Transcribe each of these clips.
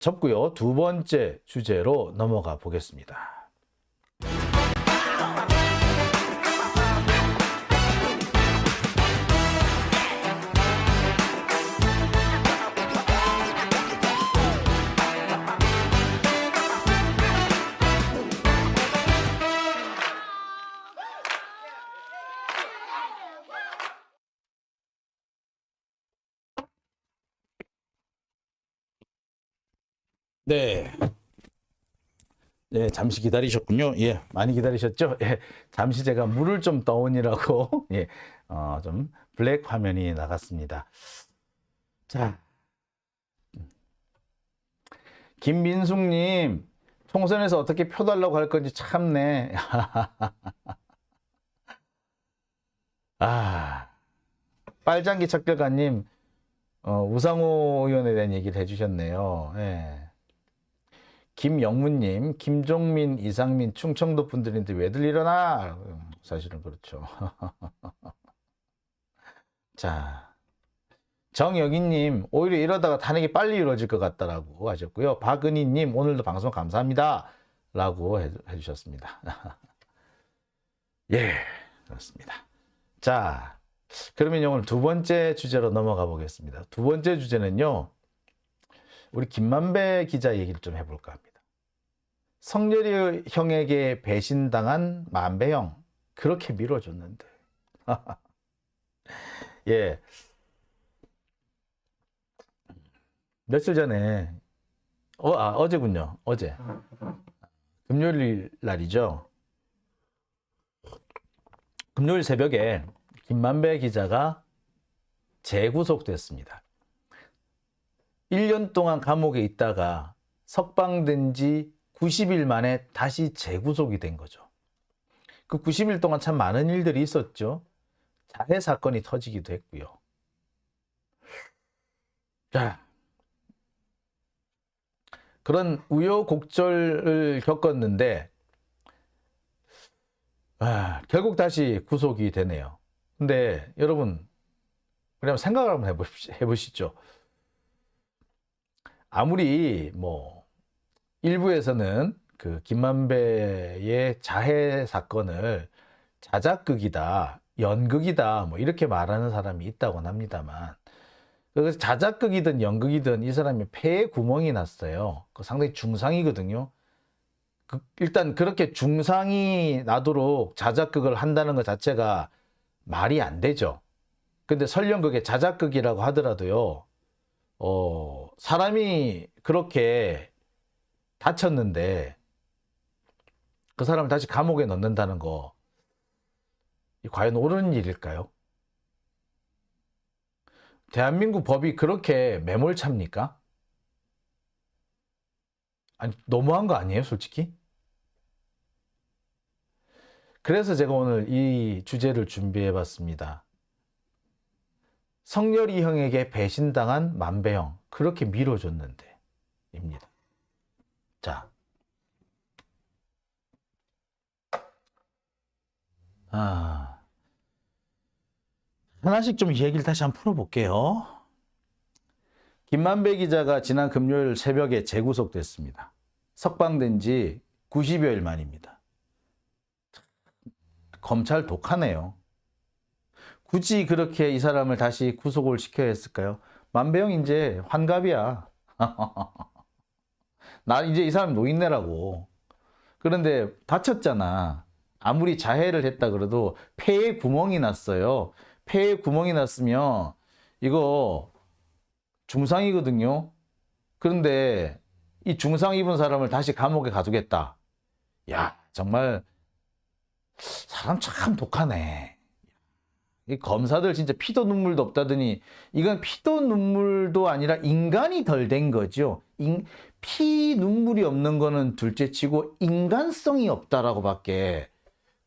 접고요. 두 번째 주제로 넘어가 보겠습니다. 네. 네, 잠시 기다리셨군요. 예, 많이 기다리셨죠? 예, 잠시 제가 물을 좀 떠오니라고, 예, 좀 블랙 화면이 나갔습니다. 자, 김민숙님, 총선에서 어떻게 표 달라고 할 건지 참네. 아, 빨장기 척결가님, 우상호 의원에 대한 얘기를 해주셨네요. 예. 김영무님, 김종민, 이상민, 충청도 분들인데 왜들 일어나? 사실은 그렇죠. 자, 정여기님, 오히려 이러다가 탄핵이 빨리 이루어질 것 같다라고 하셨고요. 박은희님, 오늘도 방송 감사합니다. 라고 해주셨습니다. 예, 그렇습니다. 자, 그러면 오늘 두 번째 주제로 넘어가 보겠습니다. 두 번째 주제는요, 우리 김만배 기자 얘기를 좀 해볼까 합니다. 성렬이 형에게 배신당한 만배형, 그렇게 밀어줬는데. 예. 며칠 전에, 어제군요. 어제. 금요일 날이죠. 금요일 새벽에 김만배 기자가 재구속됐습니다. 1년 동안 감옥에 있다가 석방된 지 90일 만에 다시 재구속이 된 거죠. 그 90일 동안 참 많은 일들이 있었죠. 자해 사건이 터지기도 했고요. 자, 그런 우여곡절을 겪었는데 결국 다시 구속이 되네요. 근데 여러분, 그냥 생각을 한번 해보시죠. 아무리 일부에서는 그 김만배의 자해 사건을 자작극이다, 연극이다, 이렇게 말하는 사람이 있다고 합니다만, 그래서 자작극이든 연극이든 이 사람이 폐에 구멍이 났어요. 그 상당히 중상이거든요. 일단 그렇게 중상이 나도록 자작극을 한다는 것 자체가 말이 안 되죠. 근데 설령 그게 자작극이라고 하더라도요, 사람이 그렇게 다쳤는데 그 사람을 다시 감옥에 넣는다는 거, 과연 옳은 일일까요? 대한민국 법이 그렇게 매몰차입니까? 아니, 너무한 거 아니에요, 솔직히? 그래서 제가 오늘 이 주제를 준비해 봤습니다. 성렬이 형에게 배신당한 만배형, 그렇게 밀어줬는데 입니다. 자, 하나씩 좀 얘기를 다시 한번 풀어볼게요. 김만배 기자가 지난 금요일 새벽에 재구속됐습니다. 석방된 지 90여일 만입니다. 검찰 독하네요. 굳이 그렇게 이 사람을 다시 구속을 시켜야 했을까요? 만배형 이제 환갑이야. 나 이제 이 사람 노인네라고. 그런데 다쳤잖아. 아무리 자해를 했다 그래도 폐에 구멍이 났어요. 폐에 구멍이 났으면 이거 중상이거든요. 그런데 이 중상 입은 사람을 다시 감옥에 가두겠다. 야, 정말 사람 참 독하네. 이 검사들 진짜 피도 눈물도 없다더니 이건 피도 눈물도 아니라 인간이 덜 된 거죠. 피 눈물이 없는 거는 둘째치고 인간성이 없다라고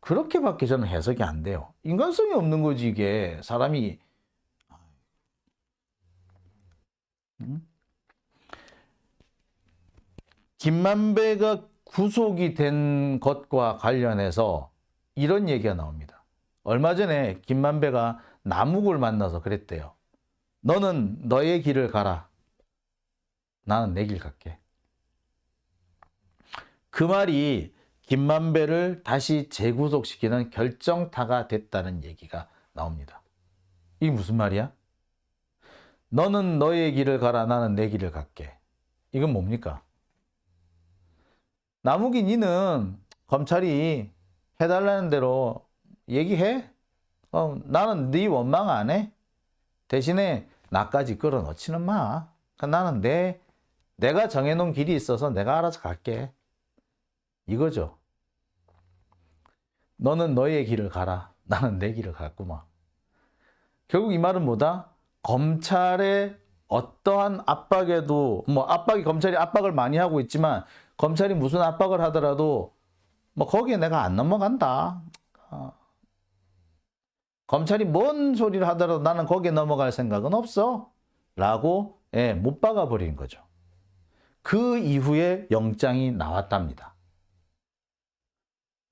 그렇게밖에 저는 해석이 안 돼요. 인간성이 없는 거지 이게. 사람이 김만배가 구속이 된 것과 관련해서 이런 얘기가 나옵니다. 얼마 전에 김만배가 남욱을 만나서 그랬대요. 너는 너의 길을 가라. 나는 내 길 갈게. 그 말이 김만배를 다시 재구속시키는 결정타가 됐다는 얘기가 나옵니다. 이게 무슨 말이야? 너는 너의 길을 가라, 나는 내 길을 갈게. 이건 뭡니까? 나무기 니는 검찰이 해달라는 대로 얘기해. 나는 네 원망 안 해. 대신에 나까지 끌어넣지는 마. 나는 내가 정해놓은 길이 있어서 내가 알아서 갈게. 이거죠. 너는 너의 길을 가라. 나는 내 길을 갔구만. 결국 이 말은 뭐다? 검찰의 어떠한 압박에도 검찰이 압박을 많이 하고 있지만 검찰이 무슨 압박을 하더라도 거기에 내가 안 넘어간다. 검찰이 뭔 소리를 하더라도 나는 거기에 넘어갈 생각은 없어. 라고 못 박아 버린 거죠. 그 이후에 영장이 나왔답니다.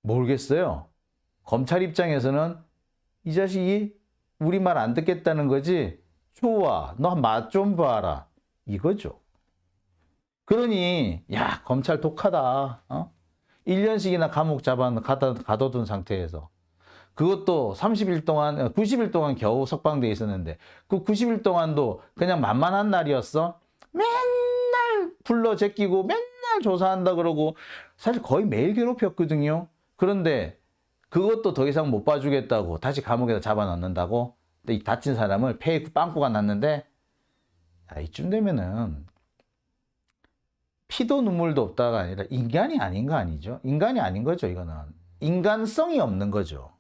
모르겠어요. 검찰 입장에서는 이 자식이 우리 말 안 듣겠다는 거지. 좋아, 너 맛 좀 봐라. 이거죠. 그러니 야, 검찰 독하다. 1년씩이나 감옥 가둬둔 상태에서 그것도 30일 동안 90일 동안 겨우 석방돼 있었는데 그 90일 동안도 그냥 만만한 날이었어. 맨날 불러 제끼고 맨날 조사한다 그러고 사실 거의 매일 괴롭혔거든요. 그런데 그것도 더 이상 못 봐주겠다고 다시 감옥에다 잡아넣는다고. 근데 이 다친 사람을 폐에 빵꾸가 났는데 이쯤 되면은 피도 눈물도 없다가 아니라 인간이 아닌 거 아니죠? 인간이 아닌 거죠. 이거는 인간성이 없는 거죠.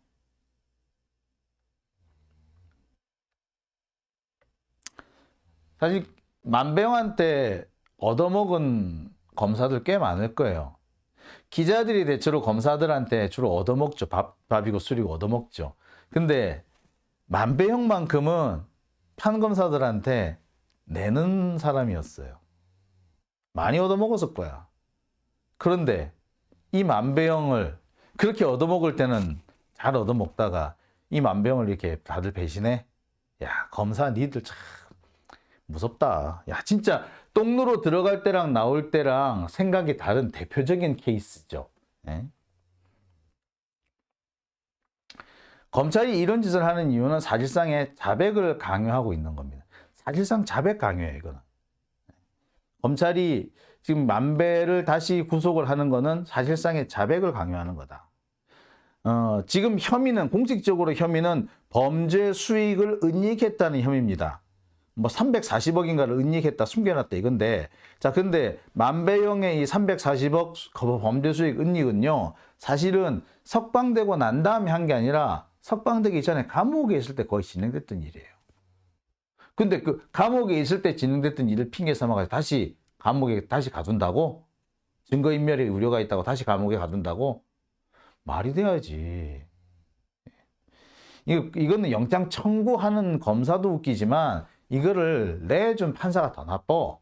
사실 만배영한테 얻어먹은 검사들 꽤 많을 거예요. 기자들이 대체로 검사들한테 주로 얻어먹죠. 밥이고 술이고 얻어먹죠. 근데 만배영만큼은 판검사들한테 내는 사람이었어요. 많이 얻어먹었을 거야. 그런데 이 만배영을 그렇게 얻어먹을 때는 잘 얻어먹다가 이 만배영을 이렇게 다들 배신해? 야, 검사 니들 참 무섭다. 야, 진짜 똥누로 들어갈 때랑 나올 때랑 생각이 다른 대표적인 케이스죠. 예? 검찰이 이런 짓을 하는 이유는 사실상의 자백을 강요하고 있는 겁니다. 사실상 자백 강요예요, 이거는. 검찰이 지금 만배를 다시 구속을 하는 거는 사실상의 자백을 강요하는 거다. 지금 공식적으로 혐의는 범죄 수익을 은닉했다는 혐의입니다. 340억인가를 은닉했다, 숨겨놨다 이건데, 자, 근데 만배영의 이 340억 범죄 수익 은닉은요, 사실은 석방되고 난 다음에 한 게 아니라 석방되기 전에 감옥에 있을 때 거의 진행됐던 일이에요. 근데 그 감옥에 있을 때 진행됐던 일을 핑계 삼아가지고 다시 감옥에 다시 가둔다고? 증거인멸의 우려가 있다고 다시 감옥에 가둔다고? 말이 돼야지. 이거는 영장 청구하는 검사도 웃기지만 이거를 내준 판사가 더 나빠.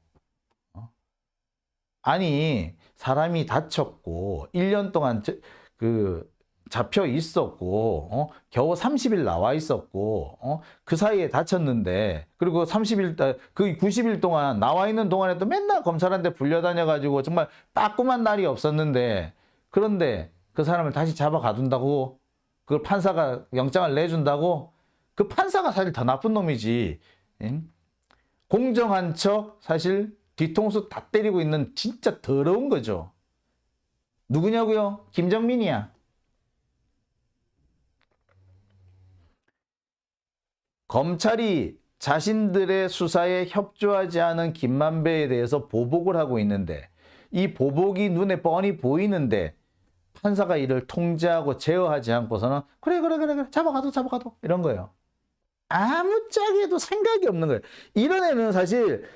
아니, 사람이 다쳤고 1년 동안 잡혀 있었고 겨우 30일 나와 있었고 그 사이에 다쳤는데, 그리고 90일 동안 나와 있는 동안에도 맨날 검찰한테 불려다녀 가지고 정말 빠꾸만 날이 없었는데, 그런데 그 사람을 다시 잡아 가둔다고, 그걸 판사가 영장을 내준다고? 그 판사가 사실 더 나쁜 놈이지. 공정한 척 사실 뒤통수 다 때리고 있는 진짜 더러운 거죠. 누구냐고요? 김정민이야. 검찰이 자신들의 수사에 협조하지 않은 김만배에 대해서 보복을 하고 있는데, 이 보복이 눈에 뻔히 보이는데 판사가 이를 통제하고 제어하지 않고서는 그래 잡아가도 이런 거예요. 아무짝에도 생각이 없는 거예요. 이런 애는 사실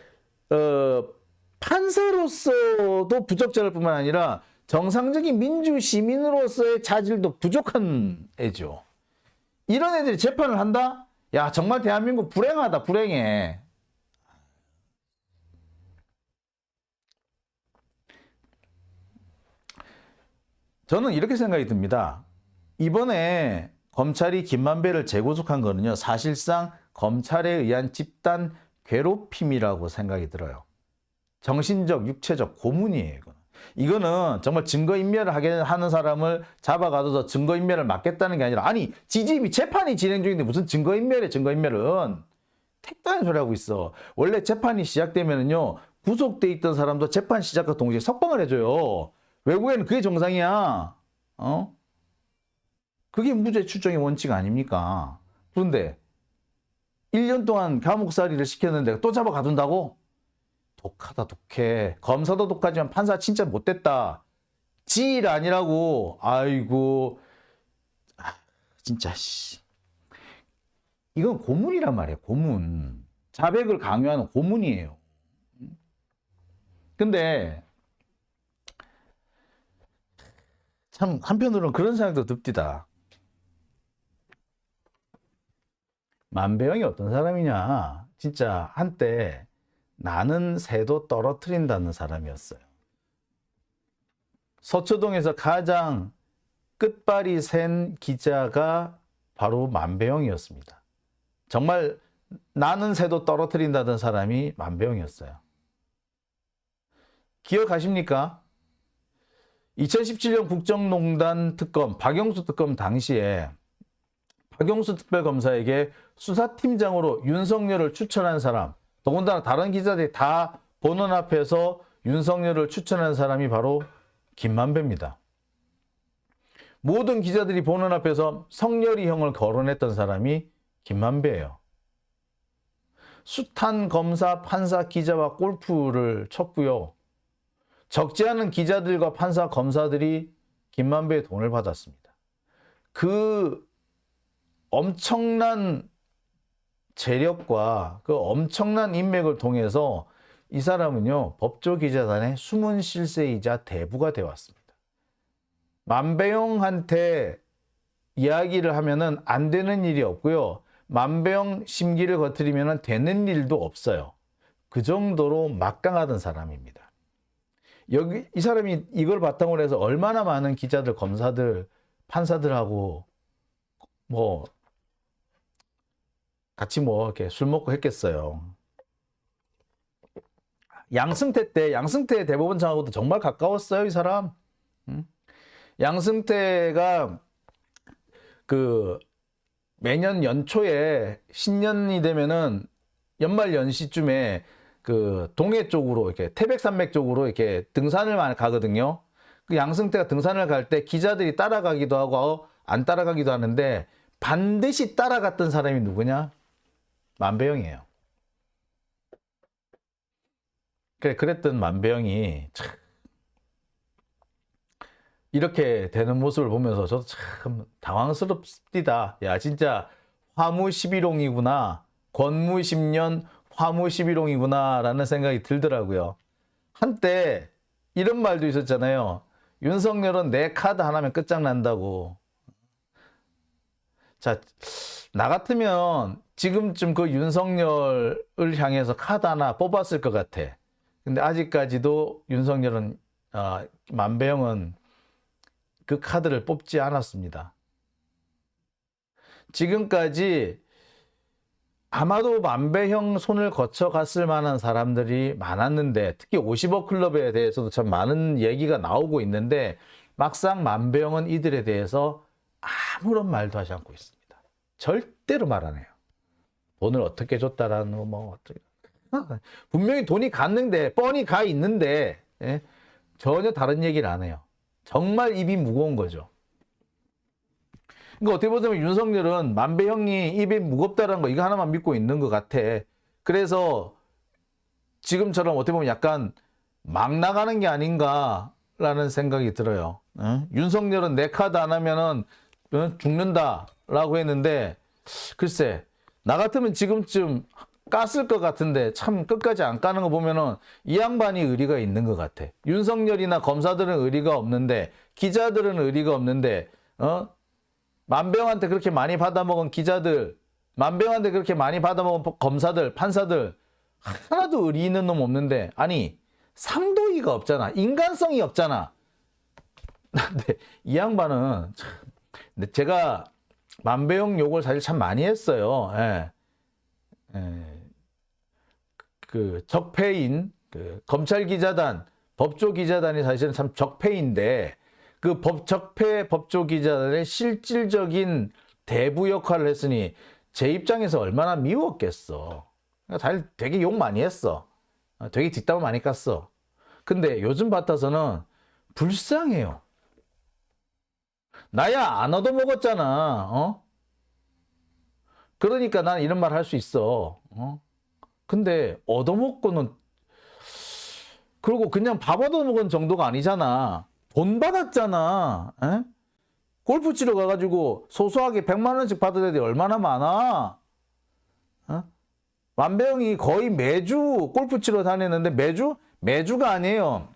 판사로서도 부적절할 뿐만 아니라 정상적인 민주 시민으로서의 자질도 부족한 애죠. 이런 애들이 재판을 한다? 야, 정말 대한민국 불행하다, 불행해. 저는 이렇게 생각이 듭니다. 이번에 검찰이 김만배를 재구속한 거는요, 사실상 검찰에 의한 집단 괴롭힘이라고 생각이 들어요. 정신적, 육체적 고문이에요, 이거는. 이거는 정말 증거인멸을 하는 사람을 잡아가둬서 증거인멸을 막겠다는 게 아니라, 아니 지집이 재판이 진행 중인데 무슨 증거인멸이야. 증거인멸은 택도 아닌 소리 하고 있어. 원래 재판이 시작되면은요, 구속돼 있던 사람도 재판 시작과 동시에 석방을 해줘요. 외국에는 그게 정상이야. 그게 무죄 추정의 원칙 아닙니까? 그런데 1년 동안 감옥살이를 시켰는데 또 잡아 가둔다고? 독하다, 독해. 검사도 독하지만 판사 진짜 못됐다. 지일 아니라고. 아이고, 진짜 씨. 이건 고문이란 말이에요. 고문. 자백을 강요하는 고문이에요. 근데 참 한편으로는 그런 생각도 듭디다. 만배영이 어떤 사람이냐. 진짜 한때 나는 새도 떨어뜨린다는 사람이었어요. 서초동에서 가장 끝발이 센 기자가 바로 만배영이었습니다. 정말 나는 새도 떨어뜨린다던 사람이 만배영이었어요. 기억하십니까? 2017년 국정농단 특검, 박영수 특검 당시에 박영수 특별검사에게 수사팀장으로 윤석열을 추천한 사람, 더군다나 다른 기자들이 다 보는 앞에서 윤석열을 추천한 사람이 바로 김만배입니다. 모든 기자들이 보는 앞에서 성렬이 형을 거론했던 사람이 김만배예요. 숱한 검사, 판사, 기자와 골프를 쳤고요. 적지 않은 기자들과 판사, 검사들이 김만배의 돈을 받았습니다. 그 엄청난 재력과 그 엄청난 인맥을 통해서 이 사람은요, 법조기자단의 숨은 실세이자 대부가 되어왔습니다. 만배영한테 이야기를 하면은 안 되는 일이 없고요. 만배영 심기를 거스르면 되는 일도 없어요. 그 정도로 막강하던 사람입니다. 이 사람이 이걸 바탕으로 해서 얼마나 많은 기자들, 검사들, 판사들하고 같이 이렇게 술 먹고 했겠어요. 양승태 대법원장하고도 정말 가까웠어요, 이 사람. 양승태가 매년 연초에 신년이 되면은 연말 연시쯤에 동해 쪽으로 이렇게 태백산맥 쪽으로 이렇게 등산을 많이 가거든요. 그 양승태가 등산을 갈 때 기자들이 따라가기도 하고 안 따라가기도 하는데 반드시 따라갔던 사람이 누구냐? 만배영이에요. 그랬던 만배영이 참 이렇게 되는 모습을 보면서 저도 참 당황스럽습니다. 야, 진짜 화무 11홍이구나. 권무 10년 화무 11홍이구나 라는 생각이 들더라고요. 한때 이런 말도 있었잖아요. 윤석열은 내 카드 하나면 끝장난다고. 자, 나 같으면 지금쯤 그 윤석열을 향해서 카드 하나 뽑았을 것 같아. 근데 아직까지도 윤석열은, 만배영은 그 카드를 뽑지 않았습니다. 지금까지 아마도 만배형 손을 거쳐갔을 만한 사람들이 많았는데, 특히 50억 클럽에 대해서도 참 많은 얘기가 나오고 있는데, 막상 만배형은 이들에 대해서 아무런 말도 하지 않고 있습니다. 절대로 말 안 해요. 돈을 어떻게 줬다라는 어떻게. 분명히 돈이 갔는데, 뻔히 가 있는데, 예? 전혀 다른 얘기를 안 해요. 정말 입이 무거운 거죠. 그러니까 어떻게 보자면 윤석열은 만배형이 입이 무겁다는 거 이거 하나만 믿고 있는 것 같아. 그래서 지금처럼 어떻게 보면 약간 막 나가는 게 아닌가라는 생각이 들어요. 윤석열은 내 카드 안 하면은 죽는다라고 했는데, 글쎄 나 같으면 지금쯤 깠을 것 같은데 참 끝까지 안 까는 거 보면은 이 양반이 의리가 있는 것 같아. 윤석열이나 검사들은 의리가 없는데, 기자들은 의리가 없는데, 만배영한테 그렇게 많이 받아먹은 기자들, 만배영한테 그렇게 많이 받아먹은 검사들, 판사들 하나도 의리 있는 놈 없는데, 아니 상도이가 없잖아. 인간성이 없잖아. 근데 이 양반은 참, 근데 제가 만배영 욕을 사실 참 많이 했어요. 예. 그 적폐인 검찰기자단 법조기자단이 사실은 참 적폐인데 그 적폐 법조기자단의 실질적인 대부 역할을 했으니 제 입장에서 얼마나 미웠겠어. 되게 욕 많이 했어. 되게 뒷담화 많이 깠어. 근데 요즘 같아서는 불쌍해요. 나야 안 얻어먹었잖아. 그러니까 난 이런 말 할 수 있어. 근데 얻어먹고는 그리고 그냥 밥 얻어먹은 정도가 아니잖아. 돈 받았잖아. 에? 골프 치러 가가지고 소소하게 100만 원씩 받을 애들이 얼마나 많아. 만배형이 거의 매주 골프 치러 다녔는데 매주가 아니에요.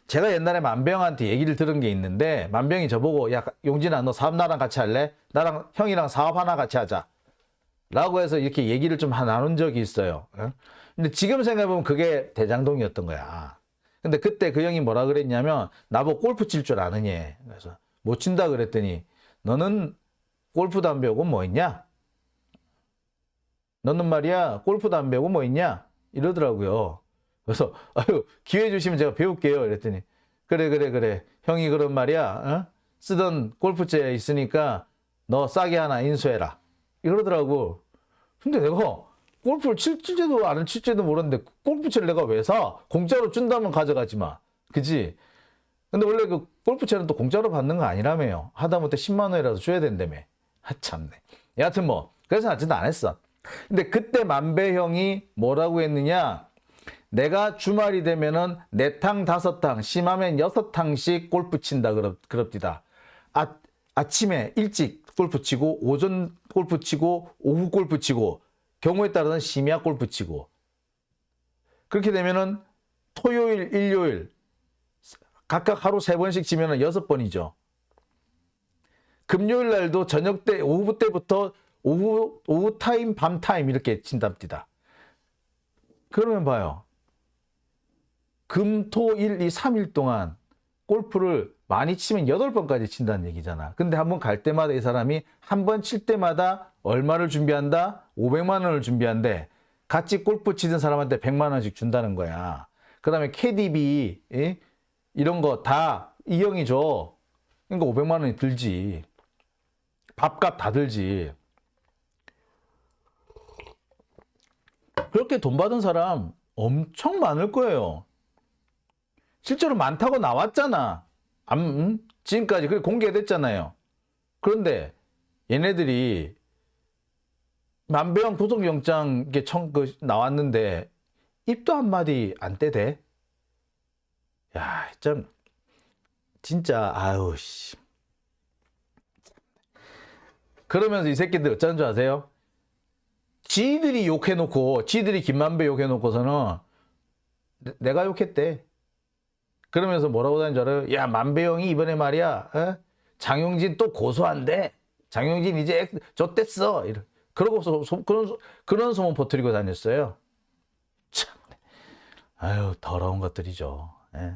제가 옛날에 만배형한테 얘기를 들은 게 있는데 만배형이 저보고 야 용진아 너 사업 나랑 같이 할래? 나랑 형이랑 사업 하나 같이 하자 라고 해서 이렇게 얘기를 좀 나눈 적이 있어요. 근데 지금 생각해보면 그게 대장동이었던 거야. 근데 그때 그 형이 뭐라 그랬냐면 나보고 골프 칠 줄 아느냐. 그래서 못 친다 그랬더니 너는 골프도 안 배우고 뭐 있냐? 너는 말이야 골프도 안 배우고 뭐 있냐? 이러더라고요. 그래서 아유 기회 주시면 제가 배울게요. 이랬더니 그래 형이 그런 말이야. 쓰던 골프채 있으니까 너 싸게 하나 인수해라. 이러더라고. 근데 내가 골프를 칠지도 안 칠지도 모르는데 골프채를 내가 왜 사? 공짜로 준다면 가져가지 마. 그지? 근데 원래 그 골프채는 또 공짜로 받는 거 아니라며요. 하다못해 10만 원이라도 줘야 된다며. 참네. 여하튼 뭐 그래서 하지도 안 했어. 근데 그때 만배형이 뭐라고 했느냐? 내가 주말이 되면은 4탕 5탕 심하면 6탕씩 골프 친다 그럽디다. 아침에 일찍 골프 치고 오전 골프 치고 오후 골프 치고 경우에 따라서는 심야 골프 치고 그렇게 되면은 토요일 일요일 각각 하루 3번씩 치면은 6번이죠. 금요일 날도 저녁 때 오후 때부터 오후 타임 밤 타임 이렇게 친답니다. 그러면 봐요. 금, 토, 일, 이 3일 동안 골프를 많이 치면 8번까지 친다는 얘기잖아. 근데 한번 갈 때마다 이 사람이 한 번 칠 때마다 얼마를 준비한다? 500만 원을 준비한대. 같이 골프 치던 사람한테 100만 원씩 준다는 거야. 그 다음에 캐디비 이런 거 다 이 형이 줘. 그러니까 500만 원이 들지. 밥값 다 들지. 그렇게 돈 받은 사람 엄청 많을 거예요. 실제로 많다고 나왔잖아. 지금까지 그게 공개됐잖아요. 그런데 얘네들이 만배형 구속영장 나왔는데 입도 한마디 안 떼대. 야, 참 진짜 아유 씨. 그러면서 이 새끼들 어쩌는 줄 아세요? 지들이 욕해놓고 지들이 김만배 욕해놓고서는 내가 욕했대. 그러면서 뭐라고 하는 줄 알아요? 야 만배형이 이번에 말이야 장용진 또 고소한대. 장용진 이제 좆됐어. 그러고서 그런 소문 퍼뜨리고 다녔어요. 참, 아유 더러운 것들이죠. 예.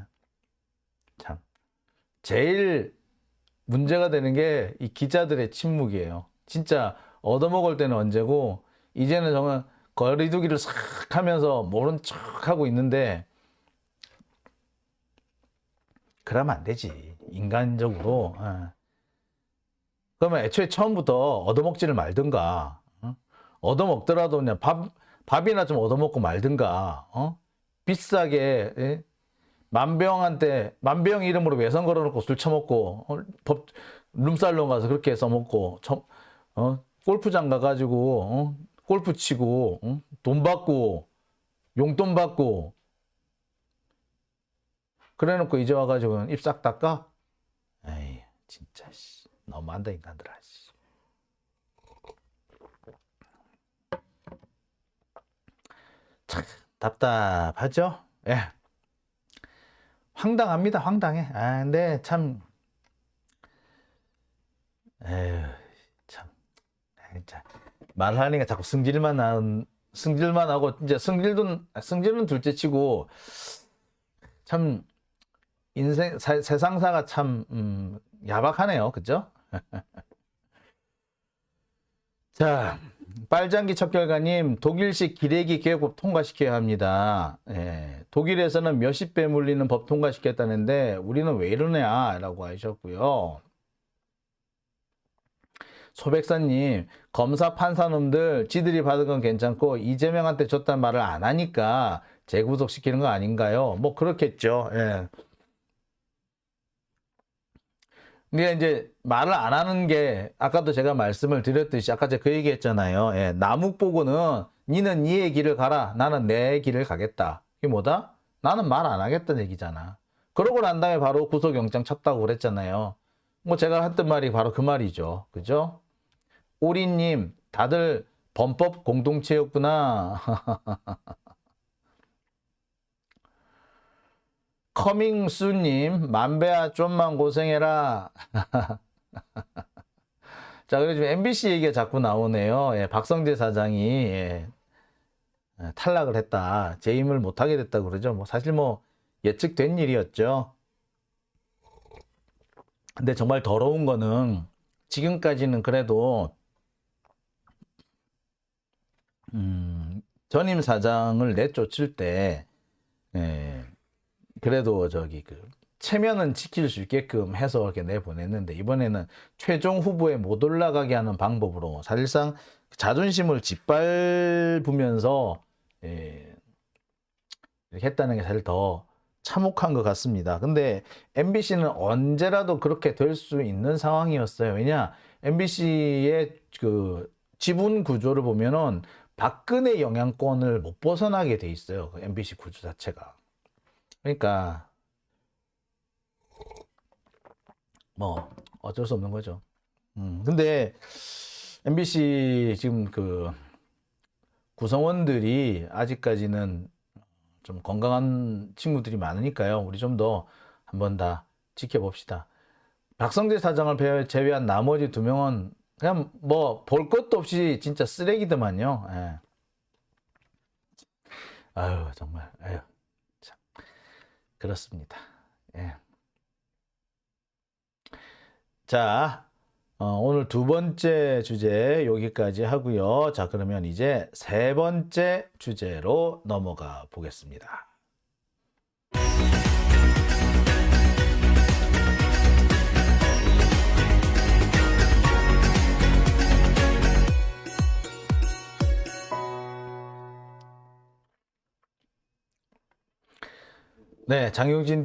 참 제일 문제가 되는 게 이 기자들의 침묵이에요. 진짜 얻어먹을 때는 언제고 이제는 정말 거리두기를 싹 하면서 모른 척 하고 있는데 그러면 안 되지. 인간적으로. 그러면 애초에 처음부터 얻어먹지를 말든가. 얻어먹더라도 그냥 밥이나 좀 얻어먹고 말든가. 비싸게 만배형 이름으로 외선 걸어놓고 술 처먹고 룸살롱 가서 그렇게 써먹고 골프장 가가지고 골프 치고 돈 받고 용돈 받고 그래놓고 이제 와가지고 입 싹 닦아? 에이 진짜 씨 너무한다 인간들아. 씨. 참 답답하죠? 예. 황당합니다. 황당해. 근데 참 에휴 참 진짜 말하니까 자꾸 승질만 하고 이제 승질은 둘째치고 참 세상사가 참 야박하네요. 그죠? 자 빨장기 척결가님, 독일식 기레기 개혁법 통과시켜야 합니다. 예, 독일에서는 몇십 배 물리는 법 통과시켰다는데 우리는 왜 이러냐 라고 하셨고요. 소백사님, 검사 판사놈들 지들이 받은 건 괜찮고 이재명한테 줬단 말을 안 하니까 재구속시키는 거 아닌가요? 뭐 그렇겠죠. 예. 근데 이제 말을 안 하는 게 아까도 제가 말씀을 드렸듯이 아까 제가 그 얘기했잖아요. 예, 남욱 보고는 니는 니의 길을 가라. 나는 내 길을 가겠다. 이게 뭐다? 나는 말 안 하겠다는 얘기잖아. 그러고 난 다음에 바로 구속영장 쳤다고 그랬잖아요. 뭐 제가 했던 말이 바로 그 말이죠. 그죠? 오리님, 다들 범법 공동체였구나. 커밍수님, 만배야 좀만 고생해라. 자, 그리고 지금 MBC 얘기가 자꾸 나오네요. 예, 박성재 사장이 예, 탈락을 했다. 재임을 못하게 됐다 그러죠. 뭐 사실 뭐 예측된 일이었죠. 근데 정말 더러운 거는 지금까지는 그래도 전임 사장을 내쫓을 때 예, 그래도 저기 그 체면은 지킬 수 있게끔 해서 이렇게 내보냈는데 이번에는 최종 후보에 못 올라가게 하는 방법으로 사실상 자존심을 짓밟으면서 예, 이렇게 했다는 게 사실 더 참혹한 것 같습니다. 근데 MBC는 언제라도 그렇게 될 수 있는 상황이었어요. 왜냐 MBC의 그 지분 구조를 보면은 박근혜 영향권을 못 벗어나게 돼 있어요. 그 MBC 구조 자체가. 그러니까 뭐 어쩔 수 없는 거죠. 근데 MBC 지금 그 구성원들이 아직까지는 좀 건강한 친구들이 많으니까요. 우리 좀 더 한번 다 지켜봅시다. 박성재 사장을 제외한 나머지 두 명은 그냥 뭐 볼 것도 없이 진짜 쓰레기더만요. 예. 아유 정말 아유 참 그렇습니다. 예. 자, 오늘 두 번째 주제 여기까지 하고요. 자, 그러면 이제 세 번째 주제로 넘어가 보겠습니다. 네, 장용진